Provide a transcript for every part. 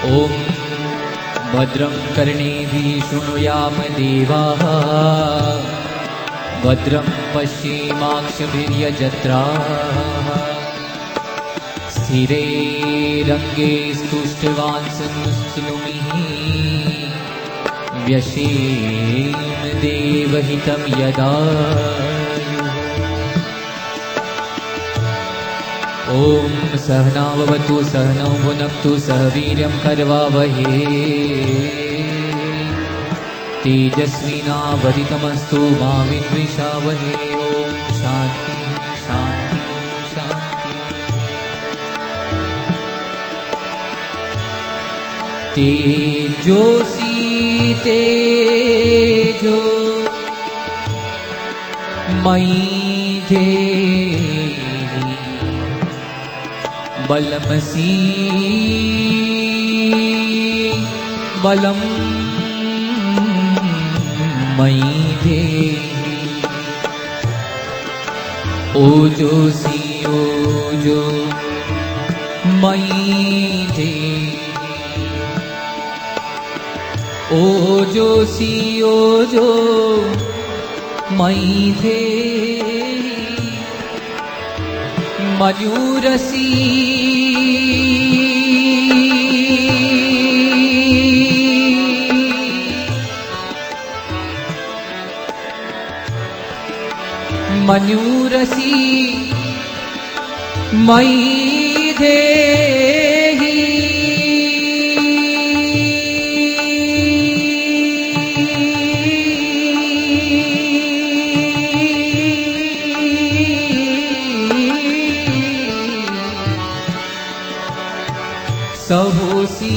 ॐ भद्रं कर्णेभिः शृणुयाम देवाः भद्रं पश्येमाक्षभिर्यजत्राः स्थिरैरङ्गैस्तुष्टुवांसनुमिः व्यशेम देवहितं यदायुः। ॐ सहनाववतु सहनौ भुनक्तु सह वीर्यं करवावहे तेजस्विनावधितमस्तु मा विद्विषावहे। ॐ शान्ति शान्ति शान्ति। तेजोसी तेजो मयि देहि बलमसि बलं मयि देहि ओजोसी ओजो मयि देहि ओजोसी ओजो मयि देहि मयूरसी मयूरसी मयि देहि सहोसी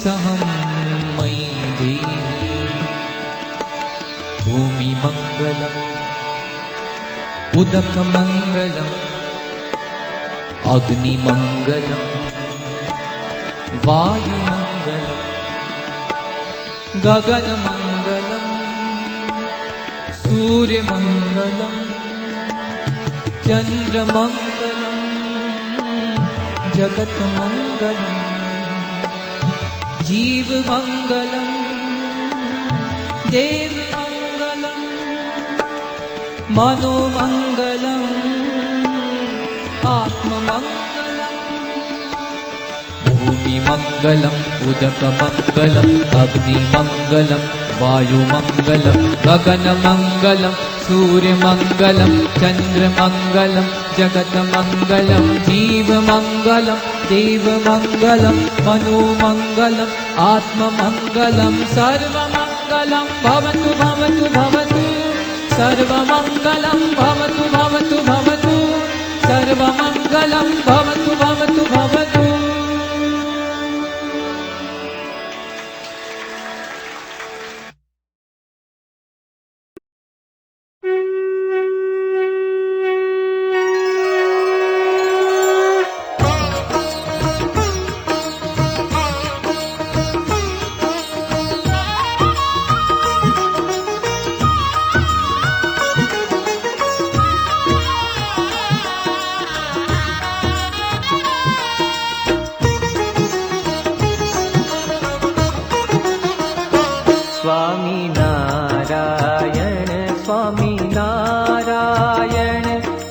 सहं मयि देहि भूमि मंगलम् उदक मंगलम् अग्नि मंगलम् वायु मंगलम् गगन मंगलम् सूर्य मंगलम् चंद्र मंगलम् जगत मंगलम् जीव मंगलम् देव मंगलम् मनो मंगलम् आत्म मंगलम् भूमि मंगलम् उदक मंगलम् अग्नि मंगलम् वायु मंगलम् गगन मंगलम् सूर्य मंगलम् चंद्र मंगलम् जगत मंगलम् जीव मंगलम् देव मंगलम् मनो मंगलम् आत्म मंगलम् सर्व मंगलम् भवतु भवतु भवतु सर्वमंगलं भवतु भवतु भवतु सर्वमंगलं भवतु भवतु भवतु। नारायण स्वामी नारायण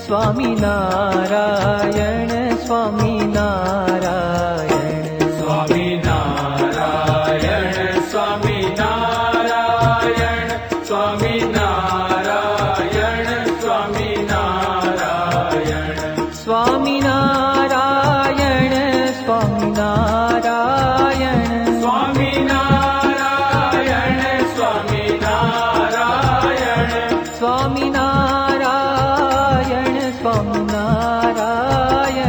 स्वामी नारायण स्वामी नारायण स्वामी नारायण स्वामी नारायण स्वामी नारायण स्वामी नारायण स्वामी नारायण स्वामी नारायण स्वामी नारायण स्वामी नारायण स्वामी नारायण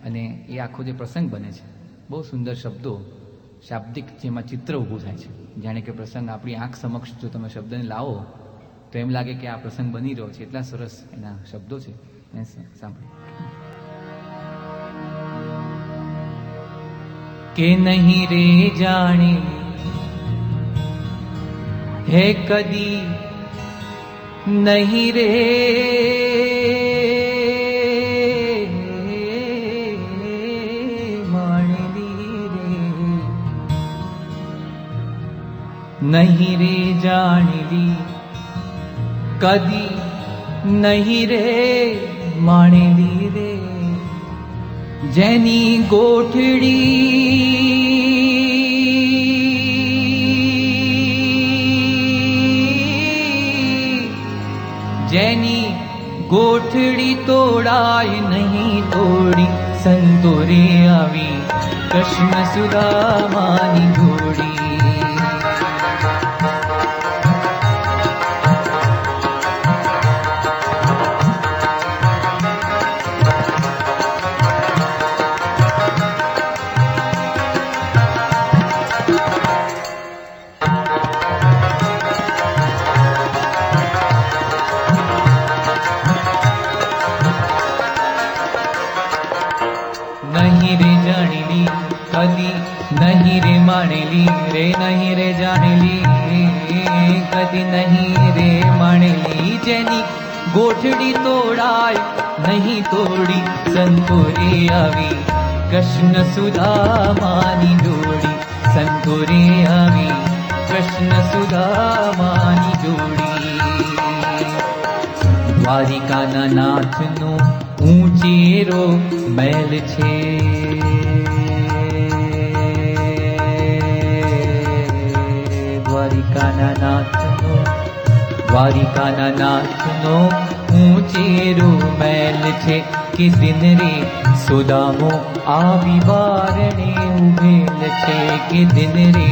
અને એ આખો જે પ્રસંગ બને છે બહુ સુંદર શબ્દો, શાબ્દિક જેમાં ચિત્ર ઊભું થાય છે. જાણે કે પ્રસંગ આપણી આંખ સમક્ષ જો તમે શબ્દને લાવો તો એમ લાગે કે આ પ્રસંગ બની રહ્યો છે. એટલા સરસ એના શબ્દો છે. એને સાંભળો. કે નહીં રે જાણે હે કદી નહીં રે માણેલી રે, નહીં રે જાણેલી કદી નહીં રે માણેલી રે, જેની ગોઠડી તોડાય નહીં તોડી, સંતો રે આવી કૃષ્ણ સુદામાની જોડી. નહીં રે માણેલી રે, નહીં રે જાણેલી કદી નહીં રે માણેલી, જેની ગોઠડી તોડાય નહીં તોડી, સંતો રે આવી કૃષ્ણ સુદામાની જોડી, સંતો રે આવી કૃષ્ણ સુદામાની જોડી. દ્વારિકાના નાથનો ઊંચેરો મહેલ છે, દ્વારિકાના નાથનો ઊંચેરો મહેલ છે, કે દિન રે સુદામો આવી વારણે ઉભેલ છે, કે દિન રે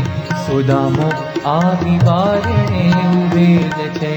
સુદામો આવી વારણે ઉભેલ છે.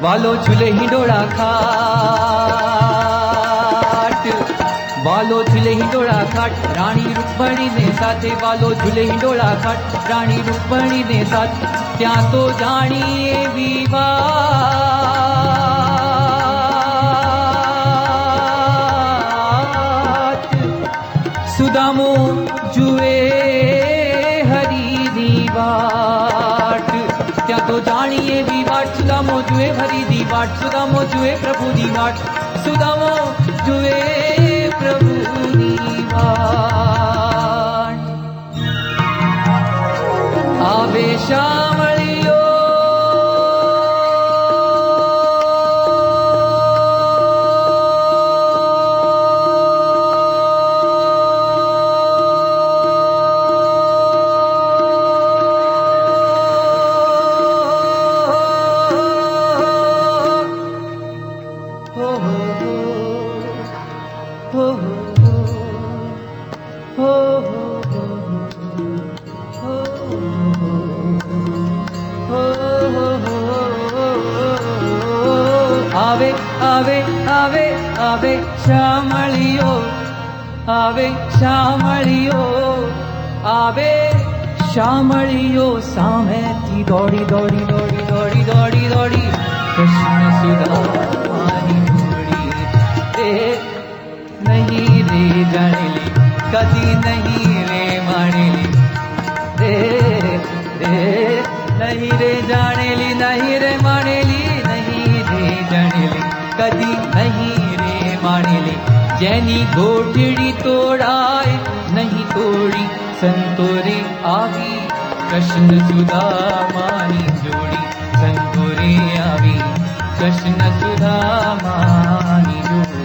વાલો ઝૂલે હિંડોળા ખાટ, વાલો ઝૂલે હિંડોળા ખાટ, રાણી રૂકમણીને સાથે, વાલો ઝૂલે હિંડોળા ખાટ, રાણી રૂકમણીને સાથે, ત્યાં તો જાણીએ વિવાદ, સુદામો જુએ હરીની વાટ, ત્યાં તો જાણીએ વિવાટ, સુદામો જુએ હરીની વાટ, સુદામો જુએ પ્રભુની વાટ, સુદામો જુએ પ્રભુની વાટ. આવે શામળીઓ આવે આવે આવે આવે શામળીઓ, આવે શામળીઓ, આવે શામળીઓ, સામેથી દોડી દોડી દોડી દોડી દોડી દોડી કૃષ્ણ સુદામાની જોડી. રે નહીં રે જાણેલી કદી નહીં રે માણેલી, રે રે નહીં રે જાણેલી નહીં રે માણેલી, નહીં રે જાણેલી કદી નહીં રે માણેલી, જેની ગોઠડી તોડાય નહીં તોડી સંતોરે આવી કૃષ્ણ સુદામાની જોડી સંતોરે આવી કૃષ્ણ સુદામાની જોડી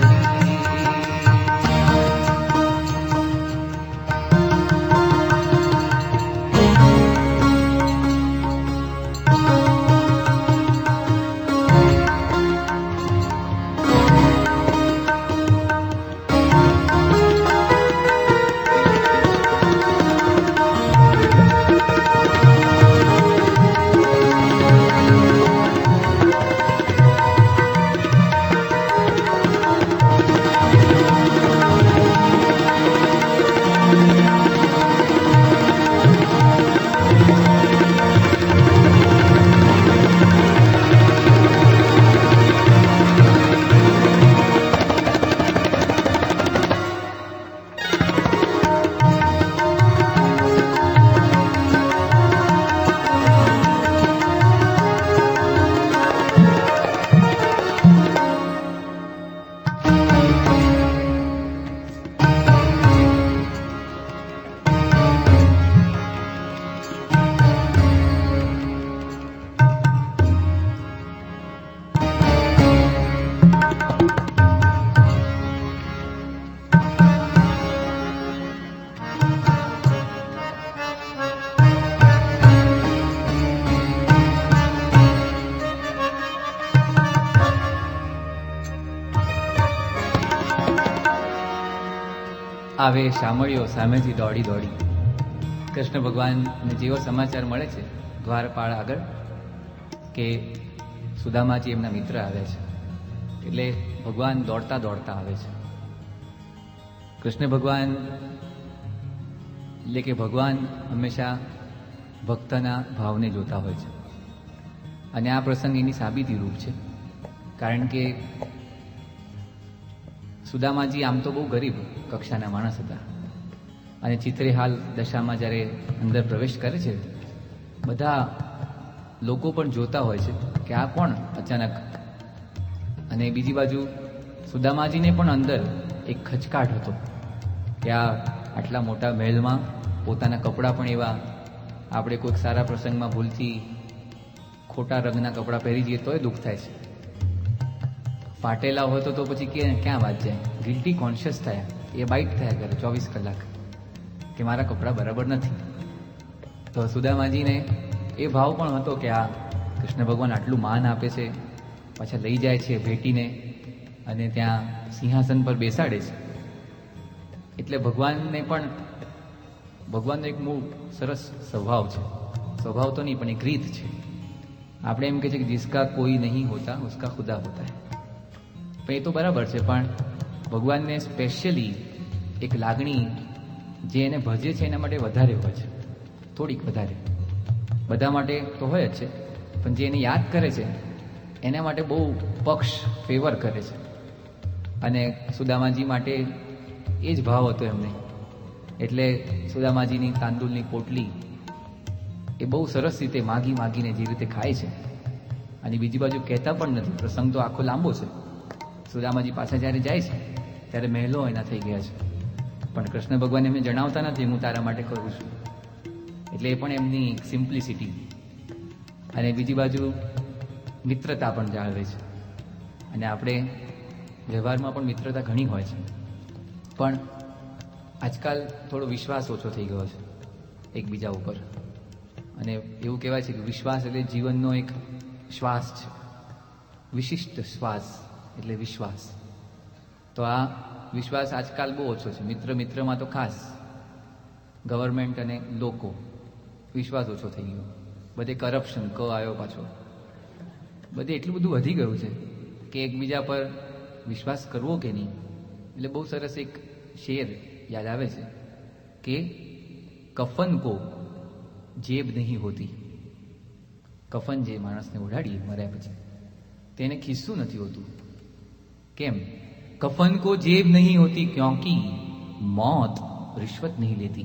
આવે શામળીઓ સામેથી દોડી દોડી. કૃષ્ણ ભગવાનને જેવો સમાચાર મળે છે દ્વારપાળ આગળ કે સુદામાજી એમના મિત્ર આવે છે, એટલે ભગવાન દોડતા દોડતા આવે છે. કૃષ્ણ ભગવાન એટલે કે ભગવાન હંમેશા ભક્તના ભાવને જોતા હોય છે, અને આ પ્રસંગ એની સાબિતી રૂપ છે. કારણ કે સુદામાજી આમ તો બહુ ગરીબ કક્ષાના માણસ હતા, અને ચિત્રેહાલ દશામાં જ્યારે અંદર પ્રવેશ કરે છે બધા લોકો પણ જોતા હોય છે કે આ કોણ અચાનક. અને બીજી બાજુ સુદામાજીને પણ અંદર એક ખચકાટ હતો કે આ આટલા મોટા મહેલમાં પોતાના કપડાં પણ એવા, આપણે કોઈક સારા પ્રસંગમાં ભૂલથી ખોટા રંગના કપડાં પહેરી જઈએ તોય દુઃખ થાય છે. ફાટેલા હોય તો પછી ક્યાં વાત જાય. ગિલ્ટી કોન્શિયસ થયા, એ બાઇટ થયા કરે 24 કલાક કે મારા કપડાં બરાબર નથી. તો સુદામાજીને એ ભાવ પણ હતો કે આ કૃષ્ણ ભગવાન આટલું માન આપે છે, પાછા લઈ જાય છે ભેટીને અને ત્યાં સિંહાસન પર બેસાડે છે. એટલે ભગવાનને પણ ભગવાનનો એક બહુ સરસ સ્વભાવ છે. સ્વભાવ તો નહીં પણ એક રીત છે. આપણે એમ કહે છે કે જિસકા કોઈ નહીં હોતા ઉસકા ખુદા હોતા હૈ. પણ એ તો બરાબર છે, પણ ભગવાનને સ્પેશિયલી એક લાગણી જે એને ભજે છે એના માટે વધારે હોય છે, થોડીક વધારે. બધા માટે તો હોય જ છે, પણ જે એને યાદ કરે છે એના માટે બહુ પક્ષ ફેવર કરે છે. અને સુદામાજી માટે એ જ ભાવ હતો એમને. એટલે સુદામાજીની તાંદુલની પોટલી એ બહુ સરસ રીતે માગી માગીને જે રીતે ખાય છે, અને બીજી બાજુ કહેતા પણ નથી. પ્રસંગ તો આખો લાંબો છે. સુદામાજી પાછા જ્યારે જાય છે ત્યારે મહેલો એના થઈ ગયા છે, પણ કૃષ્ણ ભગવાન એમને જણાવતા નથી હું તારા માટે કરું છું. એટલે એ પણ એમની સિમ્પ્લિસિટી. અને બીજી બાજુ મિત્રતા પણ જાળવે છે. અને આપણે વ્યવહારમાં પણ મિત્રતા ઘણી હોય છે, પણ આજકાલ થોડો વિશ્વાસ ઓછો થઈ ગયો છે એકબીજા ઉપર. અને એવું કહેવાય છે કે વિશ્વાસ એટલે જીવનનો એક શ્વાસ છે, વિશિષ્ટ શ્વાસ એટલે વિશ્વાસ. તો આ વિશ્વાસ આજકાલ બહુ ઓછો છે. મિત્રમાં તો ખાસ ગવર્મેન્ટ અને લોકો, વિશ્વાસ ઓછો થઈ ગયો. બધે કરપ્શન આવ્યો પાછો, બધે એટલું બધું વધી ગયું છે કે એકબીજા પર વિશ્વાસ કરવો કે નહીં. એટલે બહુ સરસ એક શેર યાદ આવે છે કે કફન કો જેબ નહીં હોતી. કફન જે માણસને ઓઢાડીએ મર્યા પછી તેને ખિસ્સું નથી હોતું. કેમ? कफन को जेब नहीं होती क्योंकि मौत रिश्वत नहीं लेती.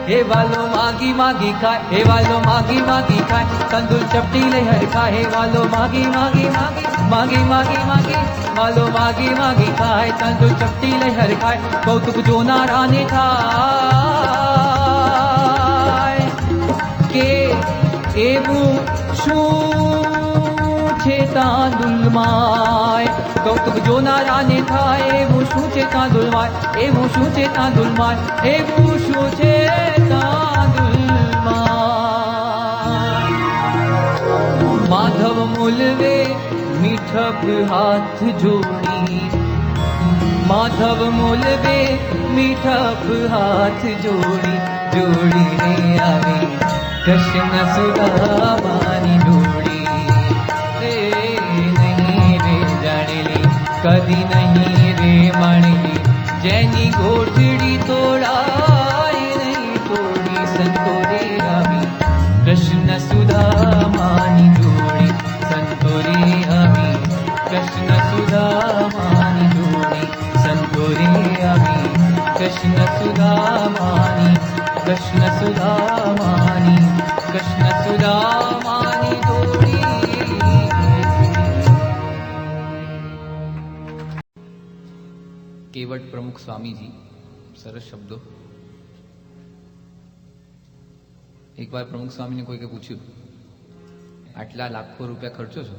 હે વાલો માગી માગી ખાય, હે વાલો માગી માગી ખાય, તંદુર ચપટી લઈ હરખાય, હે વાલો માગી માગી માગી માગી માગી માગી વાલો માગી માગી ખાય, તંદુર ચપટી લઈ હરખાય, કૌતુક જોનારાને થાય કે એવું શું છે તાંદુલમાય, કૌતુક જોનારાને થાય એવું શું છે તાંદુલમાય, એવું શું છે તાંદુલમાય, એવું શું છે તાંદુલમાય. માધવ મૂલવે મીઠપ હાથ જોડી, માધવ મૂલવે મીઠપ હાથ જોડી, જોડીને આવી કૃષ્ણ સુદામાની જોડી. રે નહીં રે જાણેલી, કદી નહીં રે માણેલી, જેની ગોઠડી તોડાય નહીં તોડી, સંતો રે આવી કૃષ્ણ સુદામાની જોડી, સંતો રે આવી કૃષ્ણ સુદામાની જોડી, સંતો રે આવી કૃષ્ણ સુદામાની, કૃષ્ણ સુદામાની, કૃષ્ણ સુદામાની જોડી. કેવટ પ્રમુખ સ્વામીજી, સરસ શબ્દો. એકવાર પ્રમુખ સ્વામીને કોઈકે પૂછ્યું, આટલા લાખો રૂપિયા ખર્ચો છો,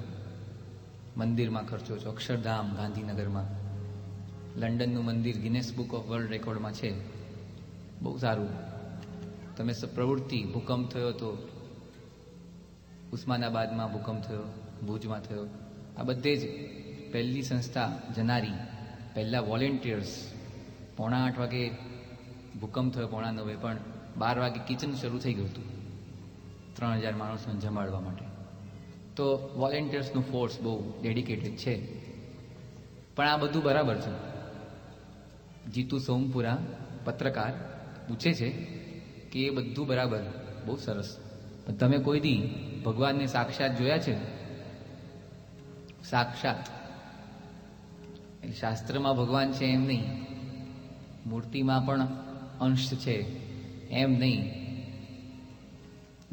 મંદિરમાં ખર્ચો છો, અક્ષરધામ ગાંધીનગરમાં, લંડનનું મંદિર ગિનેસ બુક ઓફ વર્લ્ડ રેકોર્ડમાં છે, બહુ સારું. તમે પ્રવૃત્તિ, ભૂકંપ થયો તો ઉસ્માનાબાદમાં ભૂકંપ થયો, ભુજમાં થયો, આ બધે જ પહેલી સંસ્થા જનારી, પહેલા વોલેન્ટિયર્સ. 8:45 વાગે ભૂકંપ થયો, 8:45, પણ 12 વાગે કિચન શરૂ થઈ ગયું હતું 3000 માણસોને જમાડવા માટે. તો વોલેન્ટિયર્સનું ફોર્સ બહુ ડેડિકેટેડ છે. પણ આ બધું બરાબર છે. જીતુ સોમપુરા પત્રકાર પૂછે છે કે એ બધું બરાબર, બહુ સરસ, પણ તમે કોઈ દી ભગવાનને સાક્ષાત જોયા છે? સાક્ષાત શાસ્ત્રમાં ભગવાન છે એમ નહીં, મૂર્તિમાં પણ અંશ છે એમ નહીં,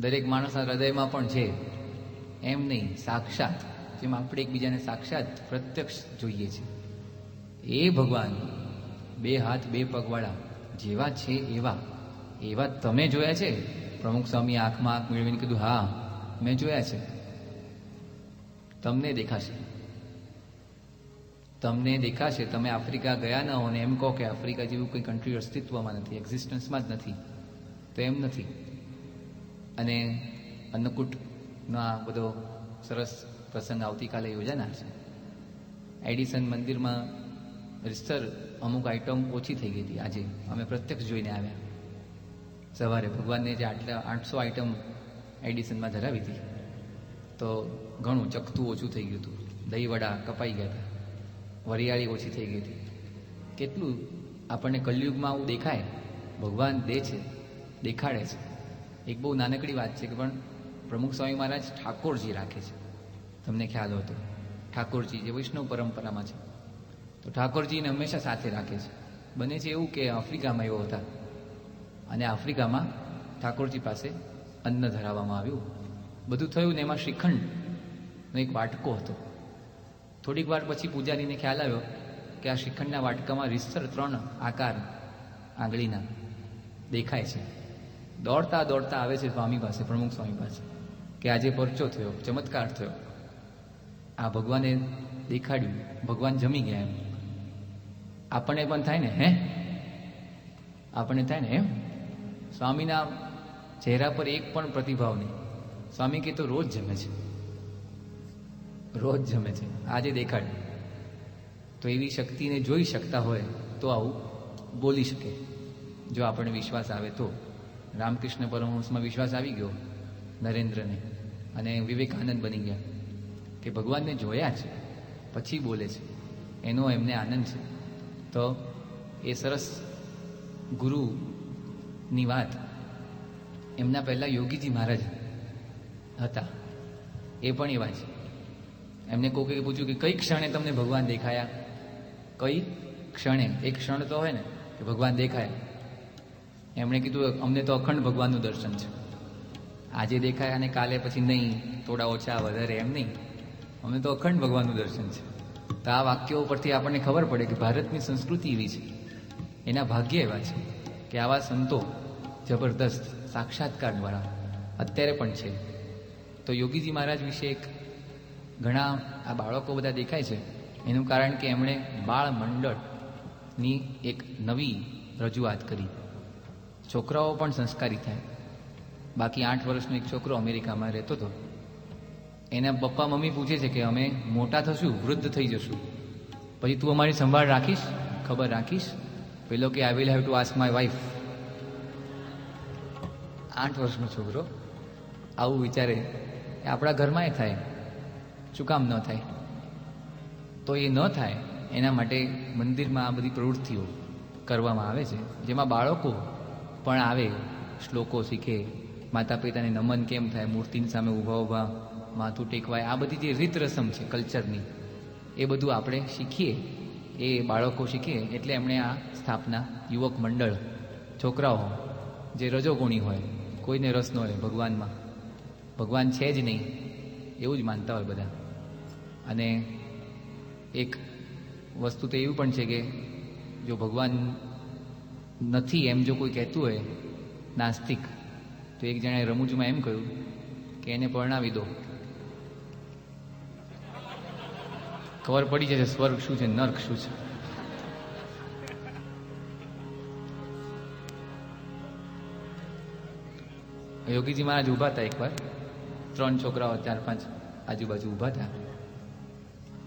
દરેક માણસના હૃદયમાં પણ છે એમ નહીં, સાક્ષાત, જેમ આપણે એકબીજાને સાક્ષાત પ્રત્યક્ષ જોઈએ છે એ ભગવાન, 2 હાથ 2 પગવાળા, જેવા છે એવા, એવા તમે જોયા છે? પ્રમુખ સ્વામી આંખમાં આંખ મેળવીને કીધું, હા મેં જોયા છે. તમને દેખાશે, તમને દેખાશે. તમે આફ્રિકા ગયા ન હો ને એમ કહો કે આફ્રિકા જેવું કોઈ કન્ટ્રી અસ્તિત્વમાં નથી, એક્ઝિસ્ટન્સમાં જ નથી, તો એમ નથી. અને અન્નકૂટનો આ બધો સરસ પ્રસંગ આવતીકાલે યોજાનાર છે. એડિસન મંદિરમાં રીતસર અમુક આઈટમ ઓછી થઈ ગઈ હતી. આજે અમે પ્રત્યક્ષ જોઈને આવ્યા સવારે. ભગવાનને જે 800 આઈટમ એડિસનમાં ધરાવી હતી, તો ઘણું ચખતું ઓછું થઈ ગયું હતું. દહીં વડા કપાઈ ગયા હતા, વરિયાળી ઓછી થઈ ગઈ હતી. કેટલું આપણને કલયુગમાં આવું દેખાય, ભગવાન દે છે, દેખાડે છે. એક બહુ નાનકડી વાત છે કે પણ પ્રમુખ સ્વામી મહારાજ ઠાકોરજી રાખે છે. તમને ખ્યાલ હોય તો ઠાકોરજી જે વૈષ્ણવ પરંપરામાં છે, તો ઠાકોરજીને હંમેશા સાથે રાખે છે. બને છે એવું કે આફ્રિકામાં એવો હતા, અને આફ્રિકામાં ઠાકોરજી પાસે અન્ન ધરાવવામાં આવ્યું. બધું થયું ને એમાં શ્રીખંડનો એક વાટકો હતો. થોડીક વાર પછી પૂજારીને ખ્યાલ આવ્યો કે આ શ્રીખંડના વાટકામાં રીતસર 3 આકાર આંગળીના દેખાય છે. દોડતા દોડતા આવે છે સ્વામી પાસે, પ્રમુખ સ્વામી પાસે, કે આજે પરચો થયો, ચમત્કાર થયો, આ ભગવાને દેખાડ્યું, ભગવાન જમી ગયા. એમ આપણને પણ થાય ને, હે, આપણને થાય ને એમ. સ્વામીના ચહેરા પર એક પણ પ્રતિભાવ નહીં. સ્વામી કે તો રોજ જમે છે, રોજ જમે છે, આજે દેખાડ્યું. તો એવી શક્તિને જોઈ શકતા હોય તો આવું બોલી શકે, જો આપણને વિશ્વાસ આવે તો. રામકૃષ્ણ પરમહંસમાં વિશ્વાસ આવી ગયો નરેન્દ્રને, અને વિવેકાનંદ બની ગયા કે ભગવાનને જોયા છે પછી બોલે છે, એનો એમને આનંદ છે. તો એ સરસ ગુરુની વાત. એમના પહેલાં યોગીજી મહારાજ હતા, એ પણ એવા છે. એમને કોઈકે પૂછ્યું કે કઈ ક્ષણે તમને ભગવાન દેખાયા? કઈ ક્ષણે? એક ક્ષણ તો હોય ને કે ભગવાન દેખાય. એમણે કીધું અમને તો અખંડ ભગવાનનું દર્શન છે, આજે દેખાય અને કાલે પછી નહીં, થોડા ઓછા વધારે એમ નહીં, અમને તો અખંડ ભગવાનનું દર્શન છે. તો આ વાક્યો પરથી આપણને ખબર પડે કે ભારતની સંસ્કૃતિ એવી છે, એના ભાગ્ય એવા છે કે આવા સંતો જબરદસ્ત સાક્ષાત્કારવાળા અત્યારે પણ છે. તો યોગીજી મહારાજ વિશે એક ઘણા આ બાળકો બધા દેખાય છે, એનું કારણ કે એમણે બાળ મંડળની એક નવી રજૂઆત કરી. છોકરાઓ પણ સંસ્કારી થાય. બાકી 8 વર્ષનો એક છોકરો અમેરિકામાં રહેતો હતો, એના પપ્પા મમ્મી પૂછે છે કે અમે મોટા થશું, વૃદ્ધ થઈ જશું, પછી તું અમારી સંભાળ રાખીશ, ખબર રાખીશ? પેલો કે I will have to ask my wife. 8 વર્ષનો છોકરો આવું વિચારે. આપણા ઘરમાં એ થાય, શું કામ ન થાય? તો એ ન થાય એના માટે મંદિરમાં આ બધી પ્રવૃત્તિઓ કરવામાં આવે છે, જેમાં બાળકો પણ આવે, શ્લોકો શીખે, માતા પિતાને નમન કેમ થાય, મૂર્તિની સામે ઊભા ઊભા માથું ટેકવાય, આ બધી જે રીત રસમ છે કલ્ચરની, એ બધું આપણે શીખીએ, એ બાળકો શીખીએ. એટલે એમણે આ સ્થાપના, યુવક મંડળ, છોકરાઓ જે રજોગુણી હોય, કોઈને રસ ન હોય ભગવાનમાં, ભગવાન છે જ નહીં એવું જ માનતા હોય બધા. અને એક વસ્તુ તો એવું પણ છે કે જો ભગવાન નથી એમ જો કોઈ કહેતું હોય નાસ્તિક, તો એક જણાએ રમૂજમાં એમ કહ્યું કે એને પરણાવી દો, ખબર પડી જશે સ્વર્ગ શું છે, નર્ક શું છે. યોગીજી મહારાજ ઊભા હતા એકવાર, 3 છોકરાઓ 4-5 આજુબાજુ ઊભા હતા.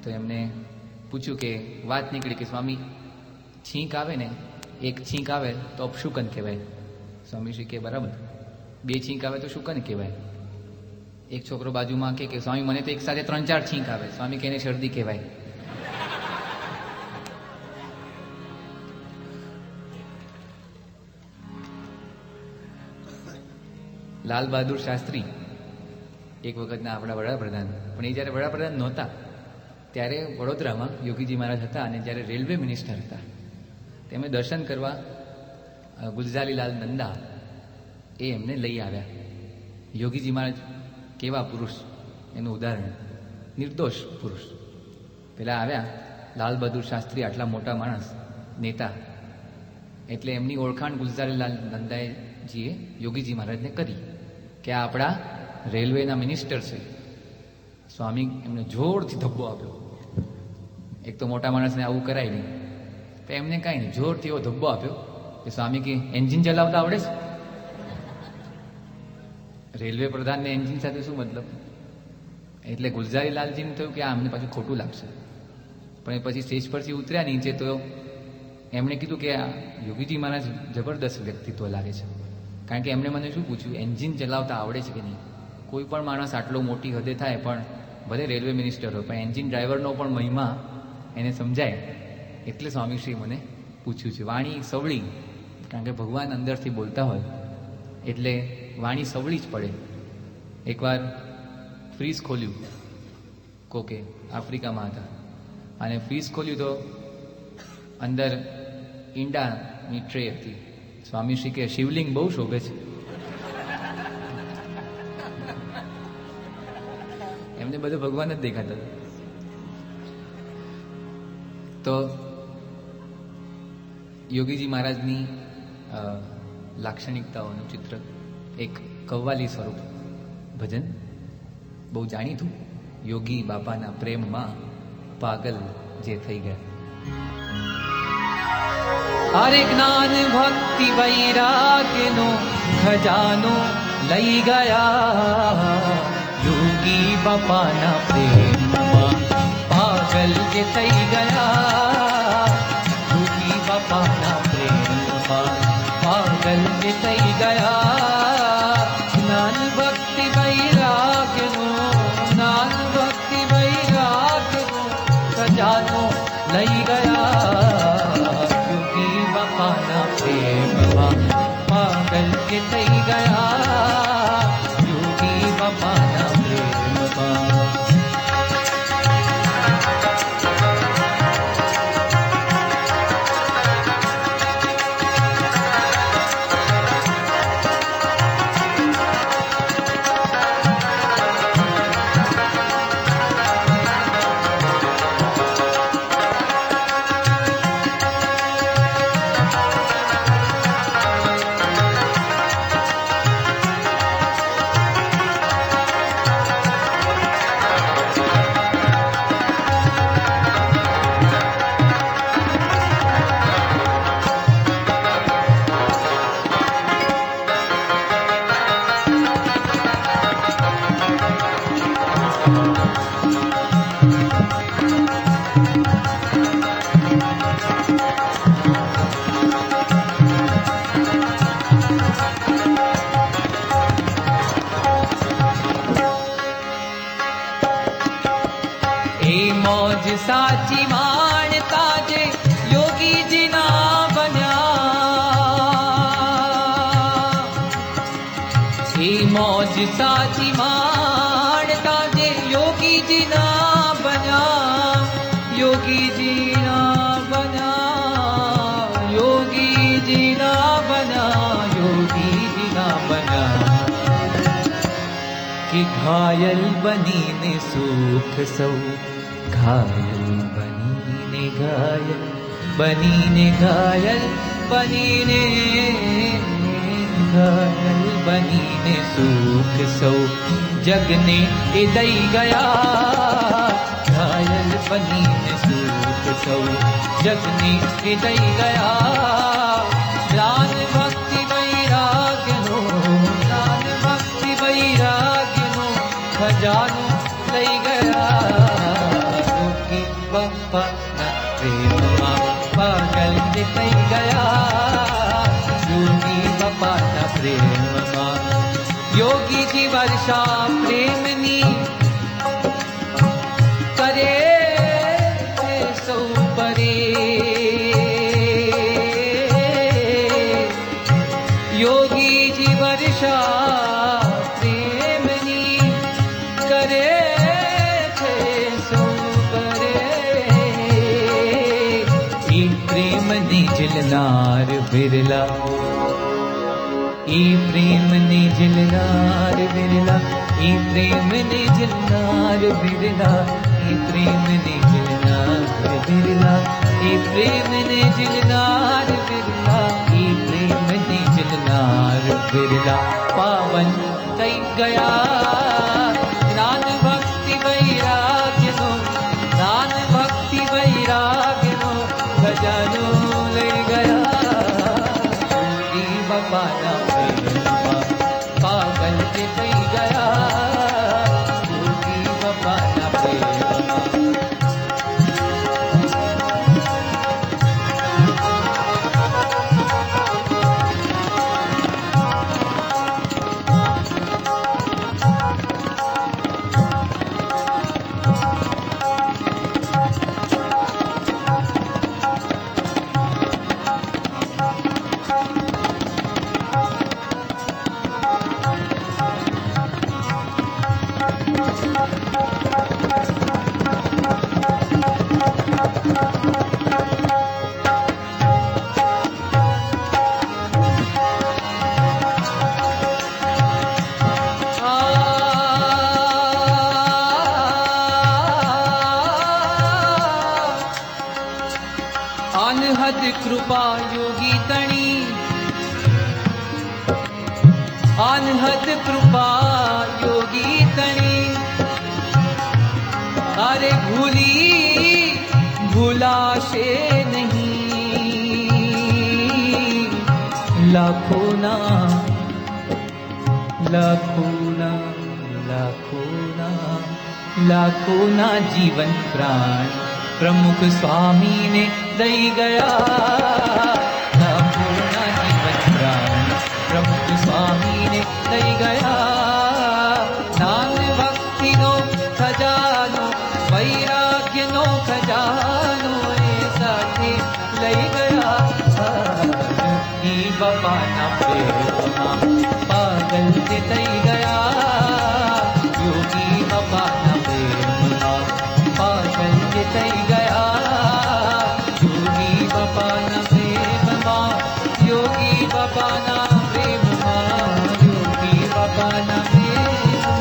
તો એમને પૂછ્યું કે વાત નીકળી કે સ્વામી છીંક આવે ને, એક છીંક આવે તો અપશુકન કહેવાય. સ્વામીશ્રી કે બરાબર, 2 છીંક આવે તો શુકન કહેવાય. એક છોકરો બાજુમાં કે સ્વામી મને તો એક સાથે 3-4 છીંક આવે. સ્વામી કે એને શરદી કહેવાય. લાલ બહાદુર શાસ્ત્રી એક વખતના આપણા વડાપ્રધાન, પણ એ જ્યારે વડાપ્રધાન નહોતા ત્યારે વડોદરામાં યોગીજી મહારાજ હતા, અને જ્યારે રેલવે મિનિસ્ટર હતા તેમણે દર્શન કરવા ગુલઝારીલાલ નંદા એ એમને લઈ આવ્યા. યોગીજી મહારાજ કેવા પુરુષ, એનું ઉદાહરણ, નિર્દોષ પુરુષ. પેલા આવ્યા લાલ બહાદુર શાસ્ત્રી, આટલા મોટા માણસ, નેતા, એટલે એમની ઓળખાણ ગુલઝારીલાલ નંદાજીએ યોગીજી મહારાજને કરી કે આ આપણા રેલવેના મિનિસ્ટર છે. સ્વામી એમને જોરથી ધબ્બો આપ્યો. એક તો મોટા માણસને આવું કરાય નહીં, તો એમને કાંઈ નહીં, જોરથી એવો ધબ્બો આપ્યો કે સ્વામી કે એન્જિન ચલાવતા આવડે છે? રેલવે પ્રધાનને એન્જિન સાથે શું મતલબ? એટલે ગુલઝારીલાલજીને થયું કે આ અમને પાછું ખોટું લાગશે. પણ એ પછી સ્ટેજ પરથી ઉતર્યા નીચે તો એમણે કીધું કે આ યોગીજી મહારાજ જબરદસ્ત વ્યક્તિત્વ લાગે છે, કારણ કે એમણે મને શું પૂછ્યું, એન્જિન ચલાવતા આવડે છે કે નહીં? કોઈ પણ માણસ આટલો મોટી હદે થાય, પણ ભલે રેલવે મિનિસ્ટર હોય, પણ એન્જિન ડ્રાઈવરનો પણ મહિમા એને સમજાય, એટલે સ્વામીશ્રી મને પૂછ્યું છે. વાણી સવળી, કારણ કે ભગવાન અંદરથી બોલતા હોય એટલે વાણી સવળી જ પડે. એકવાર ફ્રીઝ ખોલ્યું, કોકે આફ્રિકામાં હતા, અને ફ્રીઝ ખોલ્યું તો અંદર ઈંડાની ટ્રે હતી. સ્વામીશ્રી કે શિવલિંગ બહુ શોભે છે. એમને બધું ભગવાન જ દેખાતા હતા. તો યોગીજી મહારાજની લાક્ષણિકતાઓનું ચિત્ર, એક કવ્વાલી સ્વરૂપ ભજન, બહુ જાણીતું, યોગી બાપાના પ્રેમમાં પાગલ જે થઈ ગયા. અરે જ્ઞાન ભક્તિ વૈરાગ્યનો ખજાનો લઈ ગયા, યોગી બાપાના પ્રેમમાં પાગલ જે થઈ ગયા, યોગી બાપાના પ્રેમમાં પાગલ જે થઈ ગયા. જ્ઞાન ભક્તિ વૈરાગ્યનો, જ્ઞાન ભક્તિ વૈરાગ્યનો ખજાનો લઈ ગયા, યોગી બાપાના પ્રેમમાં પાગલ જે થઈ ગયા, યોગી બાપાના પ્રેમમાં. मौज साची माणता जे योगी जी ना बना, योगी जी ना बना, योगी जी ना बना, योगी जी ना बना। कि घायल बनी ने सुख सौ, घायल बनी ने घायल, बनी ने घायल, बनी ने घायल, बनी ने सुख सौ, जग ने दई गया। घायल बनी ने सुख सौ, जग ने दई गया। ज्ञान भक्ति वैराग्य नो, ज्ञान भक्ति वैराग्य नो, खजानो लई गया। योगी बापा ना प्रेम पागल दिखाई गया। योगी बापा ना प्रेम, योगी जी वर्षा प्रेमनी करे सौ परे। योगी जी वर्षा प्रेमनी करे सौ परे। ई प्रेम ने जिलनार बिरला, ई प्रेम ने जिलनार बिरला, ई प्रेम ने जिलनार बिरला, ई प्रेम ने जिलनार बिरला, ई प्रेम ने जिलनार बिरला, ई प्रेम ने जिलनार बिरला। पावन कई गया ज्ञान भक्ति वैराग्य नो, ज्ञान भक्ति वैराग्य नो, खजानो ले गया। योगी बाबा ना पागल के कई गया। योगी बाबा ना प्रेम, अनहद कृपा योगी तणी, अनहद कृपा योगी तणी। अरे भूली भूलाशे नहीं, लाखों ना लाखों ना लाखों ना लाखों ना जीवन प्राण प्रमुख स्वामी ने दई गया। लाखों ना जीवन प्राण प्रमुख स्वामी ने दई गया। ज्ञान भक्ति नो खजानो, वैराग्य नो खजानो, ऐसा के लई गया। योगी बाबा ना प्रेम पागल के दई गया। योगी बाबा ना प्रेम पागल के दई गया। योगी बाबा ना प्रेम, योगी बाबा ना प्रेम, योगी बाबा ना प्रेम,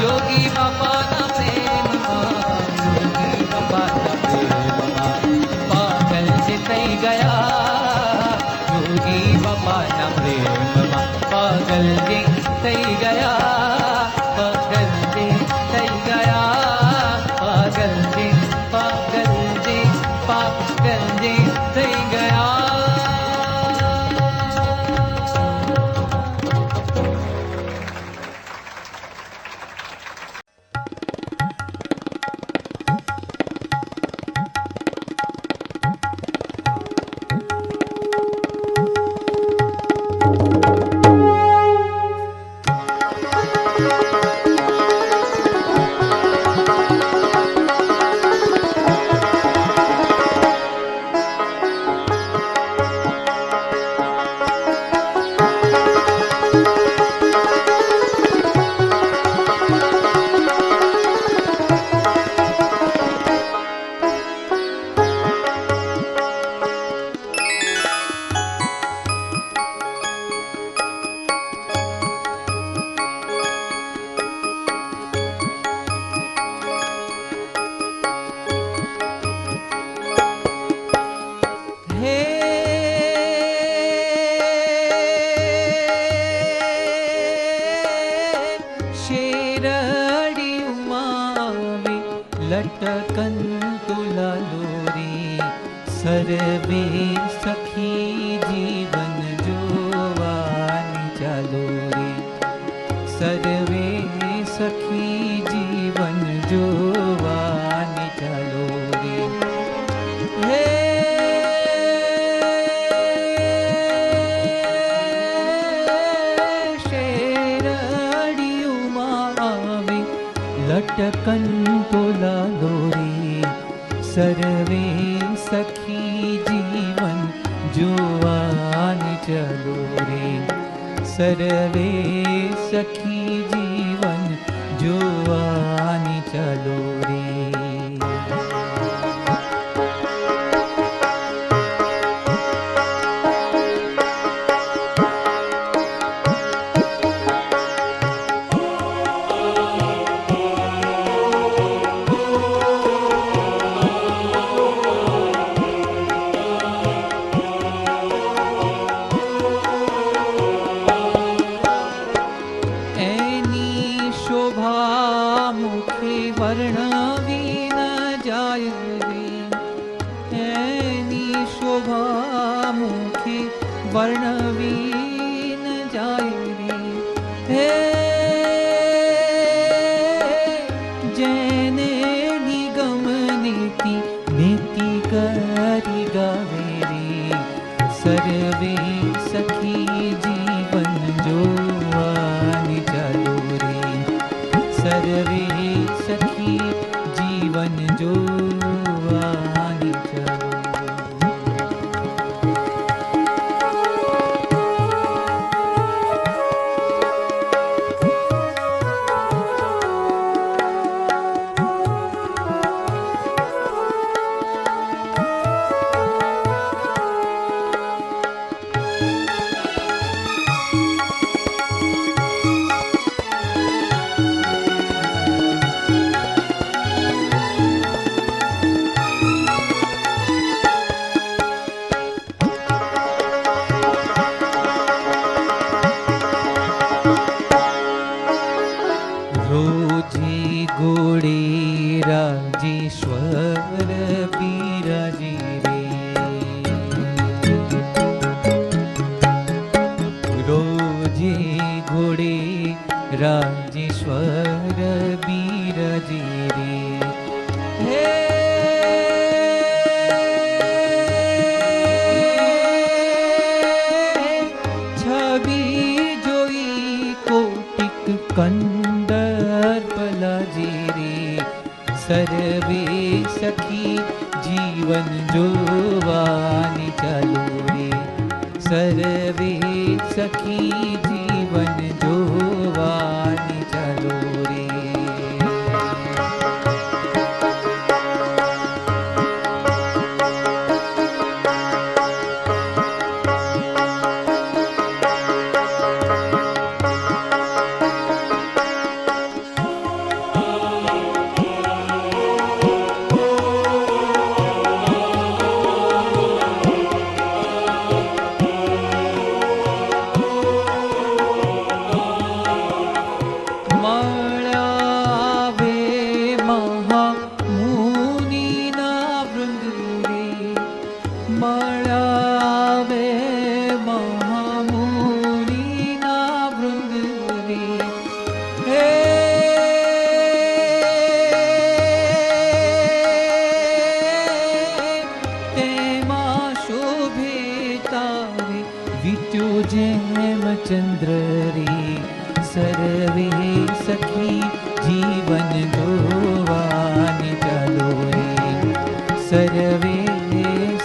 योगी बाबा ना प्रेम, योगी बाबा ना प्रेम पागल के दई गया। योगी बाबा ना प्रेम पागल के दई गया। पागल के दई गया। पागल के पागल के पागल के दई गया। लटकन तुलालो रे सर्वे सखी जीवन जोवानी चालो रे सर्वे सखी जीवन जोवानी चालो रे हे लटकन तोलालो रे सर्वे सखी जीवन जोवानी चलो रे सर्वे सखी जीवन जोवानी चलो रे वर्णवी न जाय रे ऐनी शोभा मुखे वर्णवी न जाय रे हे जैने निगम नीति नीति करी गावे रे सर्वे सखी जीवन जोवानी चलो रे सर्वे सखी जीवन जोवानी चलो रोजी गोड़े राजेश्वर बिराजे रे रोजी घोड़े राजेश्वर बिराजे रे हे छवि जोई कोटिक कंदर पलाजे रे सर्वे सखी जीवन जोवानी चलो रे सर्वे सखी जीवन जोवानी चलो रे चंद्र रे सर्वे सखी जीवन जोवानी चलो रे सर्वे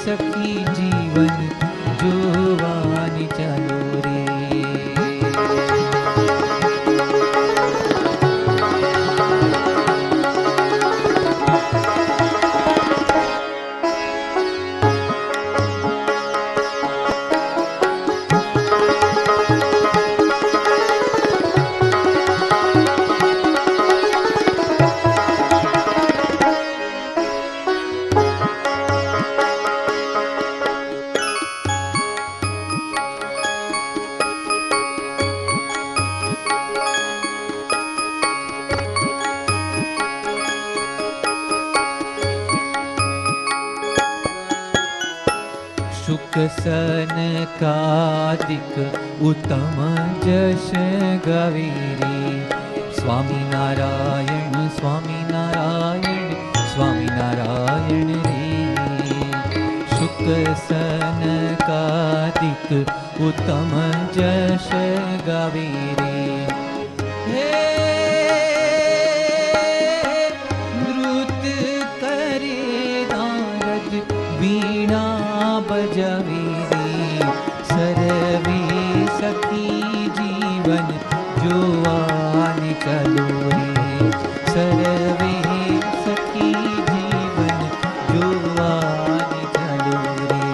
सखी जीवन जोवानी चलो रे शुक सनकादिक उत्तम जश गवीरे स्वामी नारायण स्वामी नारायण स्वामी नारायण रे शुक सनकादिक उत्तम जश गवीरे हे नृत करे नारद वीणा बजवीरे सर्वे सखी जीवन जुवान चलो रे सर्वे सखी जीवन जुवान चलो रे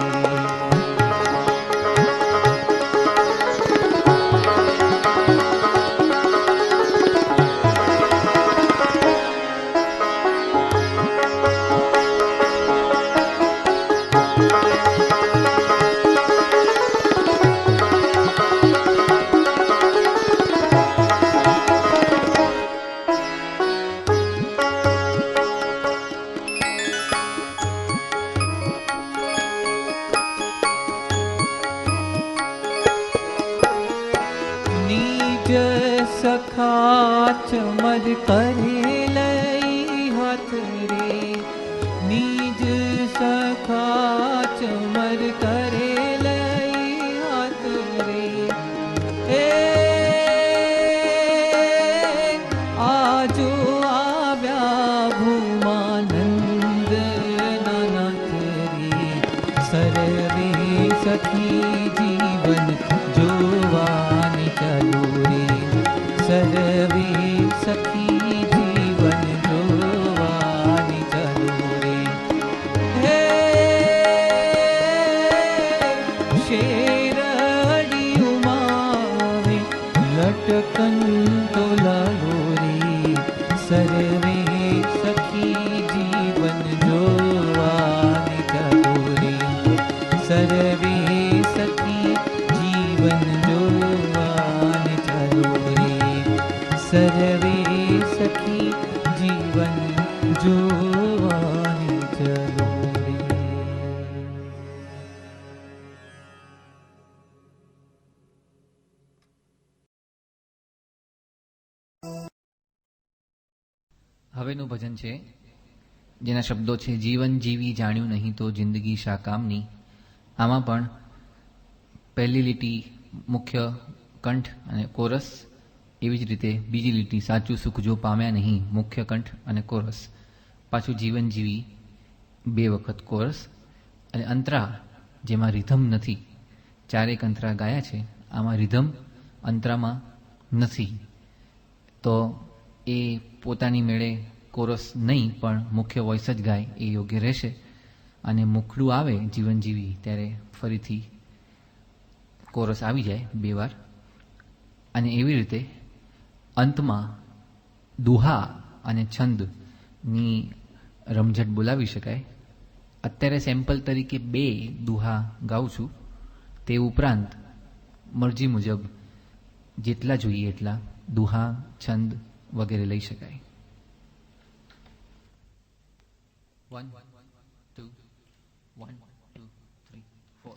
निज सखा चमर करे लई हाथ रे निज सखा चमर करे लई हाथ रे ए आजो आव्या भूमानंद नानाथ रे सर्वे सखी जीवन जोवानी चलो रे सर्वे सखी जीवन जोवानी चलो रे हे शेरड़ी उमावे लटकन तो लालो रे सर्वे सखी जीवन जोवानी चलो रे सर्वे सखी जीवन जोवान चलो रे सर्वे सखी जीवन जोवान चलो रे હવેનું ભજન છે જેના શબ્દો છે જીવન જીવી જાણ્યું નહીં તો જિંદગી શા કામની. આમાં પણ પહેલી લીટી મુખ્ય કંઠ અને કોરસ, એવી જ રીતે બીજી લીટી સાચું સુખ જો પામ્યા નહીં મુખ્ય કંઠ અને કોરસ, પાછું જીવન જીવી બે વખત કોરસ અને અંતરા જેમાં રિધમ નથી. ચારેક અંતરા ગાયા છે, આમાં રિધમ અંતરામાં નથી, તો એ પોતાની મેળે કોરસ નહીં પણ મુખ્ય વોઇસ જ ગાય એ યોગ્ય રહેશે. અને મુખડું આવે જીવન જીવી ત્યારે ફરીથી કોરસ આવી જાય બે વાર. અને એવી રીતે અંતમાં દુહા અને છંદની રમઝટ બોલાવી શકાય. અત્યારે સેમ્પલ તરીકે બે દુહા ગાઉં છું, તે ઉપરાંત મરજી મુજબ જેટલા જોઈએ એટલા દુહા છંદ વગેરે લઈ શકાય. 1 2 1 2 3 4.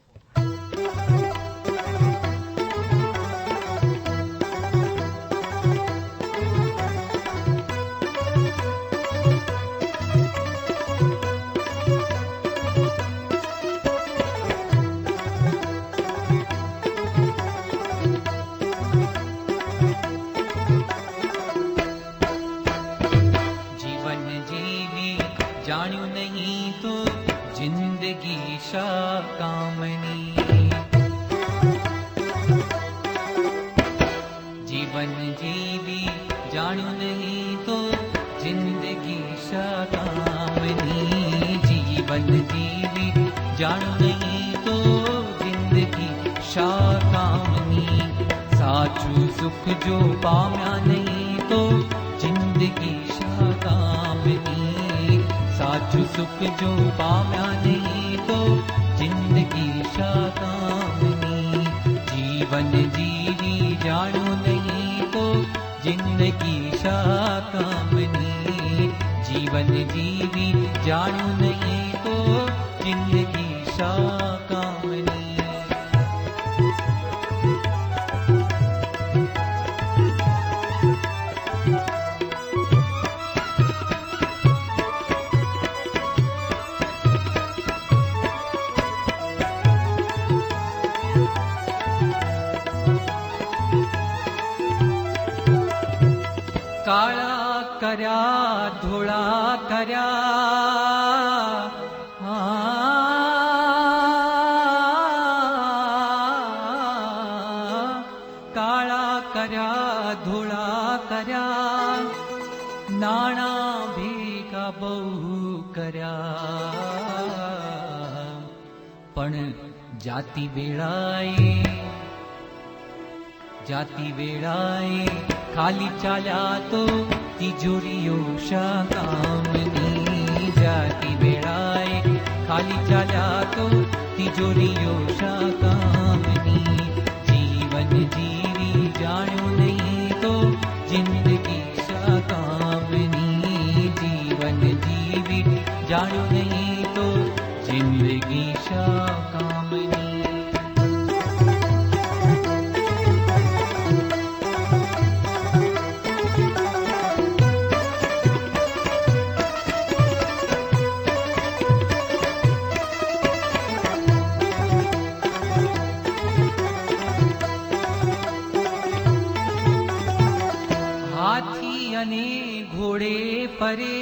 જાણ્યું નહીં તો જિંદગી શા કામની. જીવન જીવી જાણ્યું નહીં તો જિંદગી શા કામની. જીવન જીવી જાણ્યું નહીં તો જિંદગી શા કામની. સાચું સુખ જો પામ્યા નહીં તો જિંદગી શા કામની. સાચું સુખ જો પામ્યા નહીં તો જિંદગી શા કામની. જીવન જીવી જાણ્યું નહીં તો જિંદગી શા કામની. જીવન જીવી જાણ્યું નહીં તો જિંદગી શા કામની. काळा कर्या धोळा कर्या काळा कर्या धोळा कर्या नाणा भेगा बहु कर्या पण जाती वेळाए खाली चाल्या तो तिजोरीओ शाकामनी जाती वेळाए खाली चाल्या तो तिजोरीओ शाकामनी जीवन जीवी जाण्यो नहीं तो जिंदगी शाकामनी जीवन जीवी जाण्यो नहीं तो जिंदगी शाकामनी घोड़े परे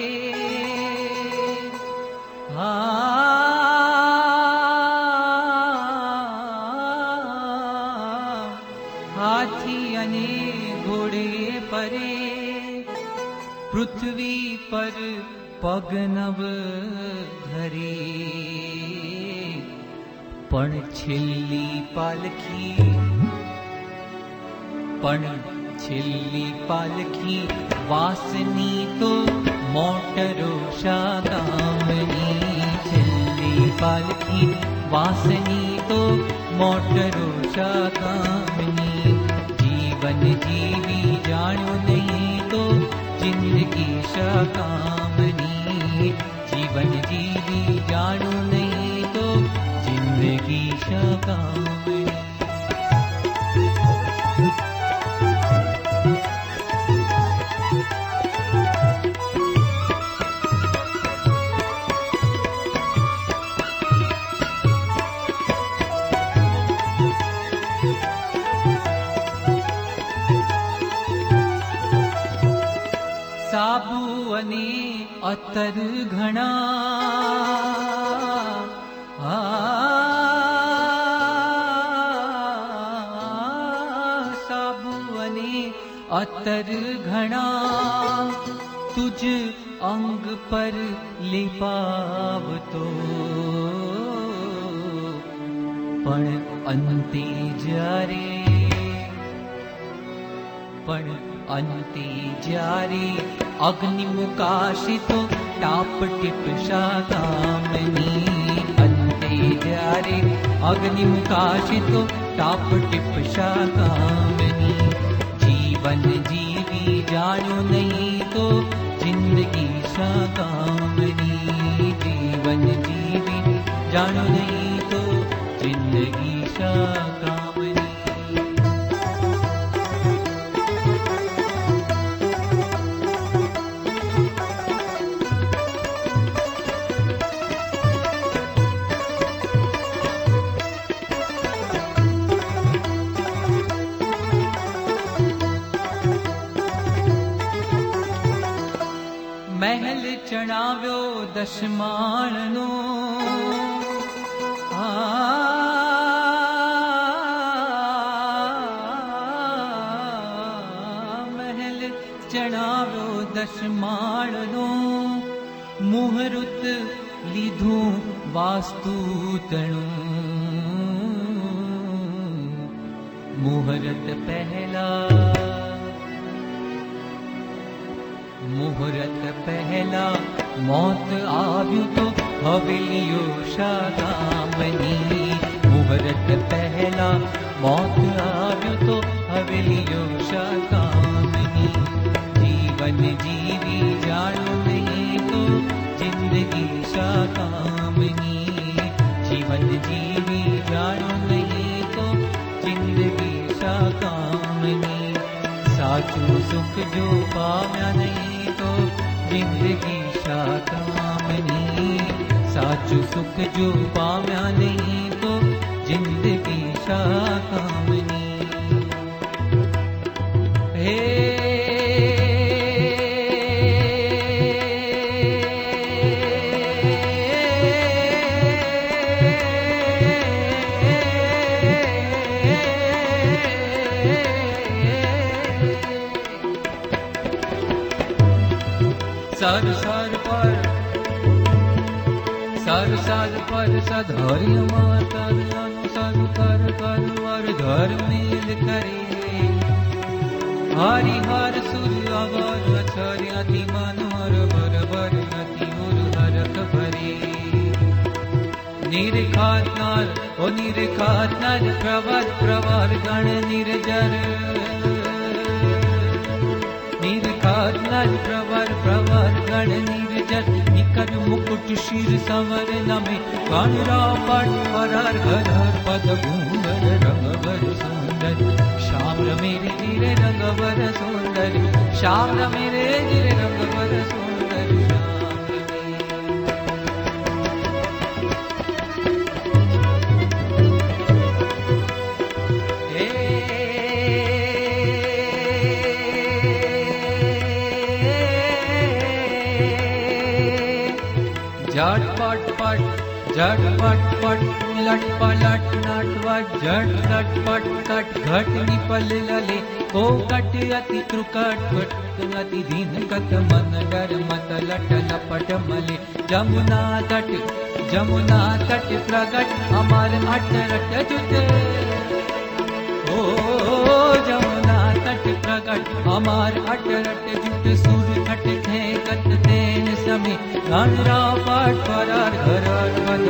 हाथी अने घोड़े परे पृथ्वी पर पग नव धरे पण छिल्ली पालखी वासनी तो मोटरो शाकामनी छिल्ली पालखी वासनी तो मोटरो शाकामनी जीवन जीवी जाण्यो नहीं तो जिंदगी शाकामनी जीवन जीवी जाण्यो नहीं तो जिंदगी शाकामनी साबु अने अतर घणा साबु अने अतर घणा तुझ अंग पर लिपावतो पण अंते जारे अग्नि मुकाशितो टाप टिप शाकामनी अंते जारे अग्नि मुकाशितो टाप टिप शाकामनी जीवन जीवी जाण्यो नहीं तो जिंदगी शाकामनी जीवन जीवी जाण्यो नहीं तो जिंदगी शाकामनी महल चणाव्यो दशमाळनो महल चणाव्यो दशमाळनो मुहूर्त लीधो वास्तु तणु मुहूर्त पहला मौत आव्यु तो हवेलियो शाकामनी मुहूर्त पहला मौत आव्यु तो हवेलियो शाकामनी जीवन जीवी जाणो नहीं तो जिंदगी शाकामनी जीवन जीवी जाणो नहीं तो जिंदगी शाकामनी साचू सुख जो पाव्या नहीं तो जिंदगी शाकामनी साचू सुख जो पाव्या नहीं तो जिंदगी शाकामनी हे सर सर पर सधरि मातर अनुसर कर कर धर मेल करे हरि हर सूर्य अवर अक्षर अति मनोहर बर बर अति उर हरख भरे निरखात नर ओ निरखात नर प्रवर प्रवर गण निर्जर निरखात नर प्रवर प्रवर गण निर्जर निकर मुकुट शिर संवर नमे कानुरा पट परार हर हर पद घूंगर रंग बर सुंदर श्याम मेरे जिरे रंग बर सुंदर श्याम मेरे जिरे रंग बर सुंदर झट पट पट झट पट पट उलट पलट नट वट झट लट पट कट घट निपल लले को कट अति त्रुकट कट अति दीन कत मन डर मत लट लपट मले जमुना तट प्रगट अमर अट रट जुट ओ जमुना तट प्रगट अमर अट रट जुट सुर खट थे कत तेन समय गणरा पट परार घर पद